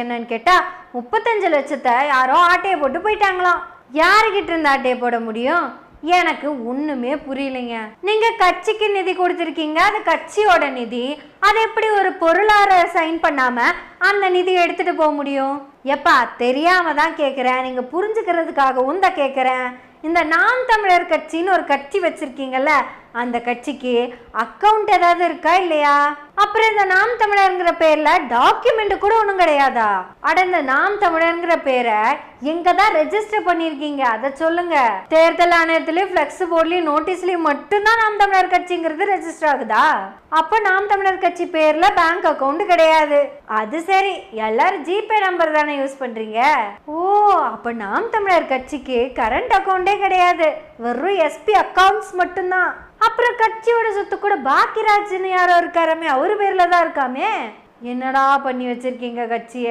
என்னன்னு கேட்டா 35 லட்சத்தை யாரோ ஆட்டையை போட்டு போயிட்டாங்களாம். யாருக்கிட்ட இருந்து ஆட்டையை போட முடியும்? எனக்கு ஒண்ணுமே புரியலைங்க. நீங்க கட்சிக்கு நிதி கொடுத்திருக்கீங்க, அது கட்சியோட நிதி. அது எப்படி ஒரு பொருளாதார சைன் பண்ணாம அந்த நிதி எடுத்துட்டு போக முடியும்? எப்பா தெரியாம தான் கேட்குறேன், நீங்க புரிஞ்சுக்கிறதுக்காகவும் தான் கேட்குறேன். இந்த நாம் தமிழர் கட்சின்னு ஒரு கட்சி வச்சிருக்கீங்கல்ல, அந்த கட்சிக்கு அக்கவுண்ட் ஏதாவது இருக்கா இல்லையா? அப்புறம் இந்த நாம் தமிழர்ங்கிற பேர்ல டாக்குமெண்ட் கூட ஒன்றும் கிடையாதா? அட இந்த நாம் தமிழர்ங்கிற பேரை எங்க தான் ரெஜிஸ்டர் பண்ணிருக்கீங்க அதை சொல்லுங்க. தேர்தல் ஆணையத்திலயும் பிளெக்ஸ் போர்ட்லயும் நோட்டீஸ்லயும் மட்டும்தான் நாம் தமிழர் கட்சிங்கிறது ரெஜிஸ்டர் ஆகுதா? அப்ப நாம் தமிழர் கட்சி பேர்ல பேங்க் அக்கவுண்ட் கிடையாது. அது சரி, எல்லாரும் ஜிபே நம்பர் தானே யூஸ் பண்றீங்க. ஓ, அப்ப நாம் தமிழர் கட்சிக்கு கரண்ட் அக்கவுண்டே கிடையாது, வெறும் எஸ்பி அக்கவுண்ட்ஸ் மட்டும்தான். அப்புறம் கட்சியோட சொத்து கூட பாக்கியராஜ்னு யாரோ இருக்காரமே, அவரு பேர்ல தான் இருக்காமே. என்னடா பண்ணி வச்சிருக்கீங்க கட்சிய?